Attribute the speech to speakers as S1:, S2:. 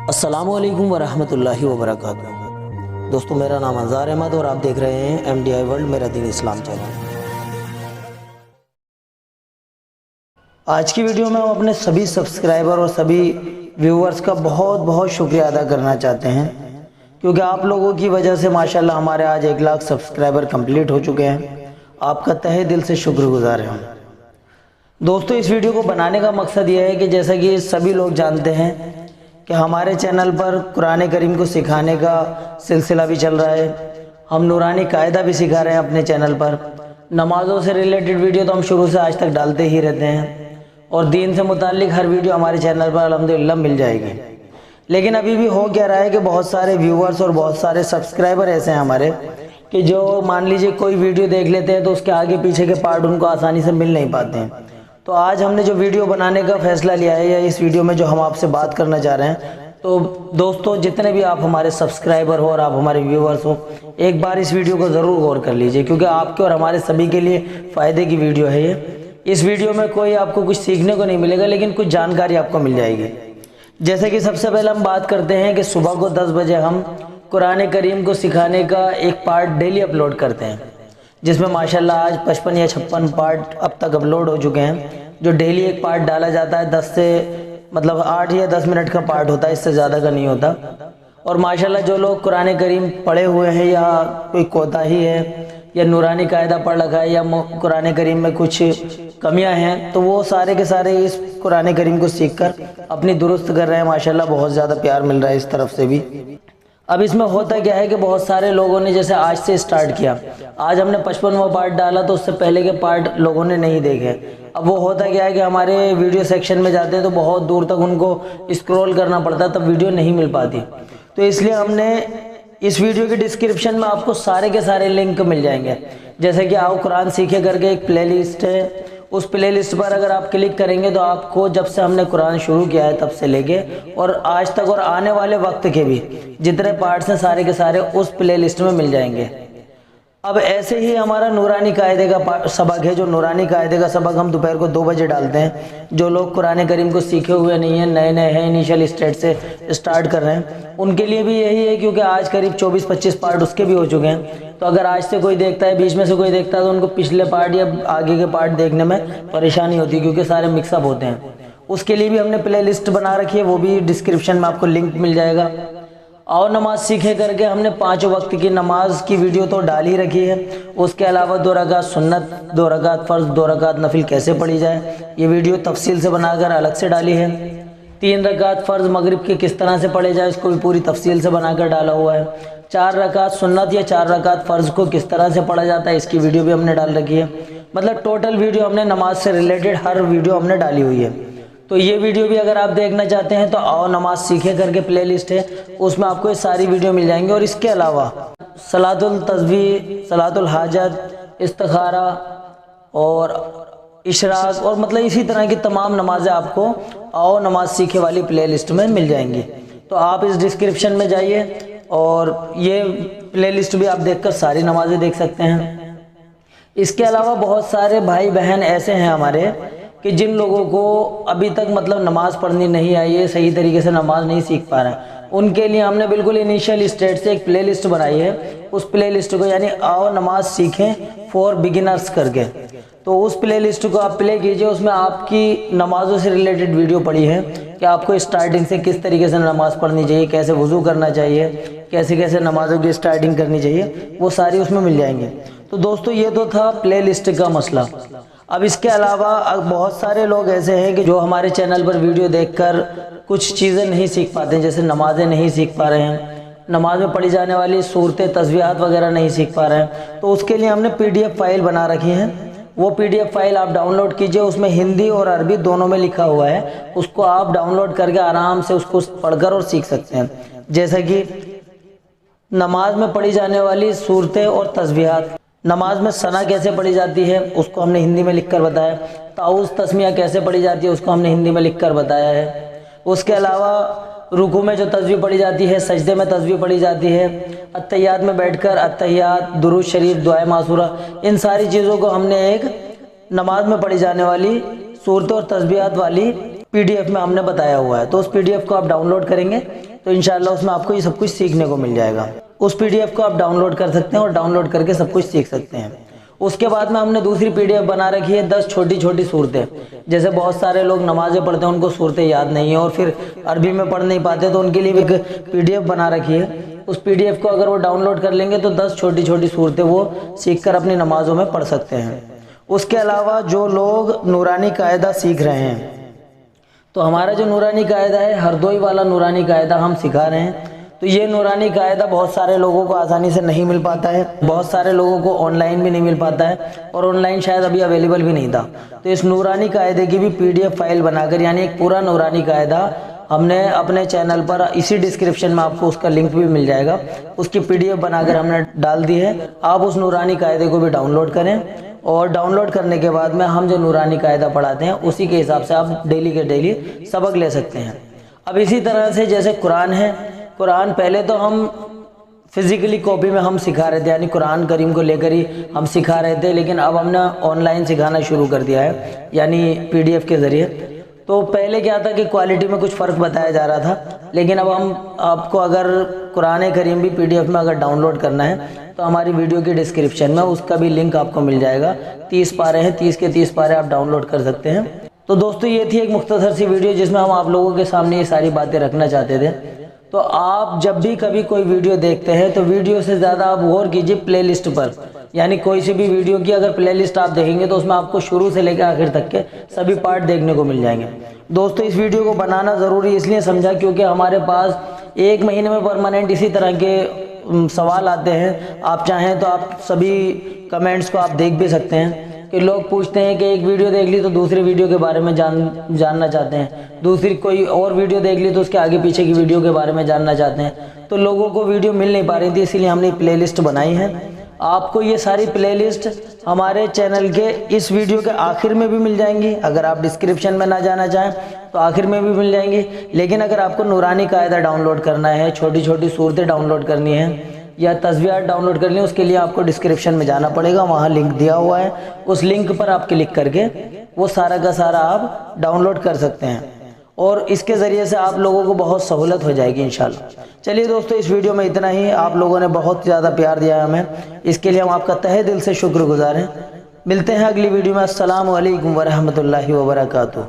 S1: السلام علیکم ورحمۃ اللہ وبرکاتہ۔ دوستو، میرا نام انظار احمد اور آپ دیکھ رہے ہیں MDI ورلڈ میرا دین اسلام چینل۔ آج کی ویڈیو میں ہم اپنے سبھی سبسکرائبر اور سبھی ویورز کا بہت بہت شکریہ ادا کرنا چاہتے ہیں، کیونکہ آپ لوگوں کی وجہ سے ماشاءاللہ ہمارے آج 1 لاکھ سبسکرائبر کمپلیٹ ہو چکے ہیں۔ آپ کا تہہ دل سے شکر گزار ہیں۔ دوستو، اس ویڈیو کو بنانے کا مقصد یہ ہے کہ جیسا کہ سبھی لوگ جانتے ہیں کہ ہمارے چینل پر قرآن کریم کو سکھانے کا سلسلہ بھی چل رہا ہے، ہم نورانی قاعدہ بھی سکھا رہے ہیں اپنے چینل پر۔ نمازوں سے ریلیٹڈ ویڈیو تو ہم شروع سے آج تک ڈالتے ہی رہتے ہیں، اور دین سے متعلق ہر ویڈیو ہمارے چینل پر الحمدللہ مل جائے گی۔ لیکن ابھی بھی ہو کیا رہا ہے کہ بہت سارے ویورز اور بہت سارے سبسکرائبر ایسے ہیں ہمارے کہ جو مان لیجئے کوئی ویڈیو دیکھ لیتے ہیں تو اس کے آگے پیچھے کے پارٹ ان کو آسانی سے مل نہیں پاتے ہیں۔ تو آج ہم نے جو ویڈیو بنانے کا فیصلہ لیا ہے، یا اس ویڈیو میں جو ہم آپ سے بات کرنا چاہ رہے ہیں، تو دوستو جتنے بھی آپ ہمارے سبسکرائبر ہو اور آپ ہمارے ویورز ہو، ایک بار اس ویڈیو کو ضرور غور کر لیجئے، کیونکہ آپ کے اور ہمارے سبھی کے لیے فائدے کی ویڈیو ہے یہ۔ اس ویڈیو میں کوئی آپ کو کچھ سیکھنے کو نہیں ملے گا، لیکن کچھ جانکاری آپ کو مل جائے گی۔ جیسے کہ سب سے پہلے ہم بات کرتے ہیں کہ صبح کو 10 بجے ہم قرآن کریم کو سکھانے کا ایک پارٹ ڈیلی اپلوڈ کرتے ہیں، جس میں ماشاءاللہ آج 55 یا 56 پارٹ اب تک اپلوڈ ہو چکے ہیں، جو ڈیلی ایک پارٹ ڈالا جاتا ہے۔ 10 سے 8 یا 10 منٹ کا پارٹ ہوتا ہے، اس سے زیادہ کا نہیں ہوتا۔ اور ماشاءاللہ جو لوگ قرآن کریم پڑھے ہوئے ہیں، یا کوئی کوتاہی ہے، یا نورانی قاعدہ پڑھ رکھا ہے، یا قرآن کریم میں کچھ کمیاں ہیں، تو وہ سارے کے سارے اس قرآن کریم کو سیکھ کر اپنی درست کر رہے ہیں۔ ماشاءاللہ بہت زیادہ پیار مل رہا ہے اس طرف سے بھی۔ اب اس میں ہوتا کیا ہے کہ بہت سارے لوگوں نے جیسے آج سے سٹارٹ کیا، آج ہم نے 55واں پارٹ ڈالا تو اس سے پہلے کے پارٹ لوگوں نے نہیں دیکھے۔ اب وہ ہوتا کیا ہے کہ ہمارے ویڈیو سیکشن میں جاتے ہیں تو بہت دور تک ان کو اسکرول کرنا پڑتا ہے، تب ویڈیو نہیں مل پاتی۔ تو اس لیے ہم نے اس ویڈیو کی ڈسکرپشن میں آپ کو سارے کے سارے لنک مل جائیں گے، جیسے کہ آؤ قرآن سیکھے کر کے ایک پلے لسٹ ہے، اس پلے لسٹ پر اگر آپ کلک کریں گے تو آپ کو جب سے ہم نے قرآن شروع کیا ہے تب سے لے کے اور آج تک اور آنے والے وقت کے بھی جتنے پارٹس ہیں سارے کے سارے اس پلے لسٹ میں مل جائیں گے۔ اب ایسے ہی ہمارا نورانی قاعدے کا سبق ہے، جو نورانی قاعدے کا سبق ہم دوپہر کو 2 بجے ڈالتے ہیں۔ جو لوگ قرآن کریم کو سیکھے ہوئے نہیں ہیں، نئے نئے ہیں، انیشل اسٹیج سے سٹارٹ کر رہے ہیں، ان کے لیے بھی یہی ہے، کیونکہ آج قریب 24-25 پارٹ اس کے بھی ہو چکے ہیں۔ تو اگر آج سے کوئی دیکھتا ہے، بیچ میں سے کوئی دیکھتا ہے، تو ان کو پچھلے پارٹ یا آگے کے پارٹ دیکھنے میں پریشانی ہوتی ہے، کیونکہ سارے مکس اپ ہوتے ہیں۔ اس کے لیے بھی ہم نے پلے لسٹ بنا رکھی ہے، وہ بھی ڈسکرپشن میں آپ کو لنک مل جائے گا۔ اور نماز سیکھے کر کے ہم نے 5 وقت کی نماز کی ویڈیو تو ڈال ہی رکھی ہے، اس کے علاوہ 2 رکعت سنت، 2 رکعت فرض، 2 رکعت نفل کیسے پڑھی جائے، یہ ویڈیو تفصیل سے بنا کر الگ سے ڈالی ہے۔ 3 رکعت فرض مغرب کے کس طرح سے پڑھے جائے، اس کو بھی پوری تفصیل سے بنا کر ڈالا ہوا ہے۔ 4 رکعت سنت یا 4 رکعت فرض کو کس طرح سے پڑھا جاتا ہے، اس کی ویڈیو بھی ہم نے ڈال رکھی ہے۔ مطلب ٹوٹل ویڈیو ہم نے نماز سے ریلیٹڈ ہر ویڈیو ہم نے ڈالی ہوئی ہے۔ تو یہ ویڈیو بھی اگر آپ دیکھنا چاہتے ہیں تو آؤ نماز سیکھے کر کے پلے لسٹ ہے، اس میں آپ کو یہ ساری ویڈیو مل جائیں گی۔ اور اس کے علاوہ صلاۃ التسبیح، صلاۃ الحاجت، استخارہ اور اشراق، اور مطلب اسی طرح کی تمام نمازیں آپ کو آؤ نماز سیکھے والی پلے لسٹ میں مل جائیں گی۔ تو آپ اس ڈسکرپشن میں جائیے اور یہ پلے لسٹ بھی آپ دیکھ کر ساری نمازیں دیکھ سکتے ہیں۔ اس کے علاوہ بہت سارے بھائی بہن ایسے ہیں ہمارے کہ جن لوگوں کو ابھی تک مطلب نماز پڑھنی نہیں آئی ہے، صحیح طریقے سے نماز نہیں سیکھ پا رہے ہیں، ان کے لیے ہم نے بالکل انیشیل اسٹیج سے ایک پلے لسٹ بنائی ہے۔ اس پلے لسٹ کو یعنی آؤ نماز سیکھیں فور بگنرز کر کے، تو اس پلے لسٹ کو آپ پلے کیجئے۔ اس میں آپ کی نمازوں سے ریلیٹڈ ویڈیو پڑی ہے کہ آپ کو اسٹارٹنگ سے کس طریقے سے نماز پڑھنی چاہیے، کیسے وضو کرنا چاہیے، کیسے کیسے نمازوں کی اسٹارٹنگ کرنی چاہیے، وہ ساری اس میں مل جائیں گے۔ تو دوستو یہ تو تھا پلے لسٹ کا مسئلہ۔ اب اس کے علاوہ بہت سارے لوگ ایسے ہیں کہ جو ہمارے چینل پر ویڈیو دیکھ کر کچھ چیزیں نہیں سیکھ پاتے ہیں، جیسے نمازیں نہیں سیکھ پا رہے ہیں، نماز میں پڑھی جانے والی صورتیں، تسبیحات وغیرہ نہیں سیکھ پا رہے ہیں۔ تو اس کے لیے ہم نے PDF فائل بنا رکھی ہے، وہ PDF فائل آپ ڈاؤن لوڈ کیجئے، اس میں ہندی اور عربی دونوں میں لکھا ہوا ہے، اس کو آپ ڈاؤن لوڈ کر کے آرام سے اس کو پڑھ کر اور سیکھ سکتے ہیں۔ جیسے کہ نماز میں پڑھی جانے والی صورتیں اور تسبیحات، نماز میں ثنا کیسے پڑھی جاتی ہے اس کو ہم نے ہندی میں لکھ کر بتایا، تعوذ تسمیہ کیسے پڑھی جاتی ہے اس کو ہم نے ہندی میں لکھ کر بتایا ہے۔ اس کے علاوہ رکوع میں جو تسبیح پڑھی جاتی ہے، سجدے میں تسبیح پڑھی جاتی ہے، اتحیات میں بیٹھ کر اتحیات، درود شریف، دعائے معصورہ، ان ساری چیزوں کو ہم نے ایک نماز میں پڑھی جانے والی صورتوں اور تسبیحات والی PDF میں ہم نے بتایا ہوا ہے۔ تو اس PDF کو آپ ڈاؤن لوڈ کریں گے تو انشاءاللہ اس میں آپ کو یہ سب کچھ سیکھنے کو مل جائے گا۔ اس PDF کو آپ ڈاؤن لوڈ کر سکتے ہیں اور ڈاؤن لوڈ کر کے سب کچھ سیکھ سکتے ہیں۔ اس کے بعد میں ہم نے دوسری PDF بنا رکھی ہے 10 چھوٹی چھوٹی صورتیں۔ جیسے بہت سارے لوگ نمازیں پڑھتے ہیں، ان کو صورتیں یاد نہیں ہیں اور پھر عربی میں پڑھ نہیں پاتے، تو ان کے لیے بھی ایک PDF بنا رکھی ہے۔ اس PDF کو اگر وہ ڈاؤن لوڈ کر لیں گے تو 10 چھوٹی چھوٹی صورتیں وہ سیکھ کر اپنی نمازوں میں پڑھ سکتے ہیں۔ اس کے علاوہ جو لوگ نورانی قاعدہ سیکھ رہے ہیں، تو ہمارا جو نورانی قاعدہ ہے، ہردوئی والا نورانی قاعدہ ہم سکھا رہے ہیں۔ تو یہ نورانی قاعدہ بہت سارے لوگوں کو آسانی سے نہیں مل پاتا ہے، بہت سارے لوگوں کو آن لائن بھی نہیں مل پاتا ہے، اور آن لائن شاید ابھی اویلیبل بھی نہیں تھا۔ تو اس نورانی قاعدے کی بھی PDF فائل بنا کر، یعنی ایک پورا نورانی قاعدہ ہم نے اپنے چینل پر، اسی ڈسکرپشن میں آپ کو اس کا لنک بھی مل جائے گا، اس کی PDF بنا کر ہم نے ڈال دی ہے۔ آپ اس نورانی قاعدے کو بھی ڈاؤن لوڈ کریں، اور ڈاؤن لوڈ کرنے کے بعد میں ہم جو نورانی قاعدہ پڑھاتے ہیں اسی کے حساب سے آپ ڈیلی کے ڈیلی سبق لے سکتے ہیں۔ اب اسی طرح سے جیسے قرآن ہے، قرآن پہلے تو ہم فزیکلی کاپی میں ہم سکھا رہے تھے، یعنی قرآن کریم کو لے کر ہی ہم سکھا رہے تھے، لیکن اب ہم نے آن لائن سکھانا شروع کر دیا ہے، یعنی PDF کے ذریعے۔ تو پہلے کیا تھا کہ کوالٹی میں کچھ فرق بتایا جا رہا تھا، لیکن اب ہم آپ کو اگر قرآن کریم بھی PDF میں اگر ڈاؤن لوڈ کرنا ہے تو ہماری ویڈیو کی ڈسکرپشن میں اس کا بھی لنک آپ کو مل جائے گا۔ 30 پارے ہیں، 30 کے 30 پارے آپ ڈاؤن لوڈ کر سکتے ہیں۔ تو دوستو یہ تھی ایک مختصر سی ویڈیو جس میں ہم آپ لوگوں کے سامنے یہ ساری باتیں رکھنا چاہتے تھے۔ تو آپ جب بھی کبھی کوئی ویڈیو دیکھتے ہیں تو ویڈیو سے زیادہ آپ غور کیجئے پلے لسٹ پر، یعنی کوئی سی بھی ویڈیو کی اگر پلے لسٹ آپ دیکھیں گے تو اس میں آپ کو شروع سے لے کے آخر تک کے سبھی پارٹ دیکھنے کو مل جائیں گے۔ دوستو اس ویڈیو کو بنانا ضروری اس لیے سمجھا کیونکہ ہمارے پاس ایک مہینے میں پرماننٹ اسی طرح کے سوال آتے ہیں۔ آپ چاہیں تو آپ سبھی کمنٹس کو آپ دیکھ بھی سکتے ہیں کہ لوگ پوچھتے ہیں کہ ایک ویڈیو دیکھ لی تو دوسری ویڈیو کے بارے میں جاننا چاہتے ہیں، دوسری کوئی اور ویڈیو دیکھ لی تو اس کے آگے پیچھے کی ویڈیو کے بارے میں جاننا چاہتے ہیں۔ تو لوگوں کو ویڈیو مل نہیں پا رہی تھی، اسی لیے ہم نے پلے لسٹ بنائی ہے۔ آپ کو یہ ساری پلے لسٹ ہمارے چینل کے اس ویڈیو کے آخر میں بھی مل جائیں گی، اگر آپ ڈسکرپشن میں نہ جانا چاہیں تو آخر میں بھی مل جائیں گی۔ لیکن اگر آپ کو نورانی قاعدہ ڈاؤن لوڈ کرنا ہے، چھوٹی چھوٹی صورتیں ڈاؤن لوڈ کرنی ہیں یا تسبیحات ڈاؤن لوڈ کرنی ہے، اس کے لیے آپ کو ڈسکرپشن میں جانا پڑے گا، وہاں لنک دیا ہوا ہے، اس لنک پر آپ کلک کر کے وہ سارا کا سارا آپ ڈاؤن لوڈ کر سکتے ہیں، اور اس کے ذریعے سے آپ لوگوں کو بہت سہولت ہو جائے گی انشاءاللہ۔ چلیے دوستو اس ویڈیو میں اتنا ہی، آپ لوگوں نے بہت زیادہ پیار دیا ہے ہمیں، اس کے لیے ہم آپ کا تہہ دل سے شکر گزار ہیں۔ ملتے ہیں اگلی ویڈیو میں۔ السلام علیکم ورحمۃ اللہ وبرکاتہ۔